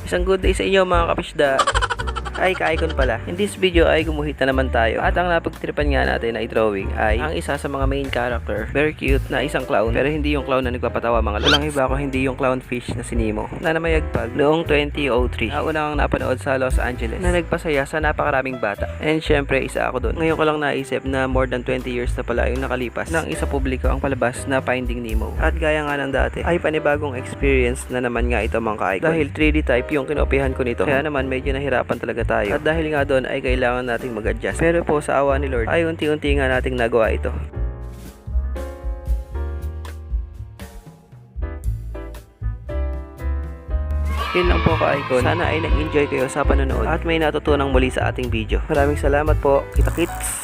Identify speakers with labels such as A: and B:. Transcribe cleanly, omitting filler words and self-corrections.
A: Isang good day sa inyo mga kapisda. Ay, ka-icon pala. In this video ay gumuhit na naman tayo. At ang napagtripan nga natin na i-drawing ay ang isa sa mga main character. Very cute na isang clown. Pero hindi yung clown na nagpapatawa mga walang iba ko, hindi yung clownfish na si Nemo. Na namayagpag noong 2003. Na unang napanood sa Los Angeles. Na nagpasaya sa napakaraming bata. And syempre, isa ako doon. Ngayon ko lang naisip na more than 20 years na pala yung nakalipas nang isa publiko ang palabas na Finding Nemo. At gaya nga ng dati, ay panibagong experience na naman nga ito mga ka-icon. Dahil 3D type yung kinopihan ko nito. Kaya naman medyo nahirapan talaga tayo. At dahil nga doon ay kailangan nating mag-adjust. Pero po sa awa ni Lord ay unti-unti nga nating nagawa ito. Yun lang po ka-icon. Sana ay nag-enjoy kayo sa panonood at may natutunang muli sa ating video. Maraming salamat po. Kita-kits!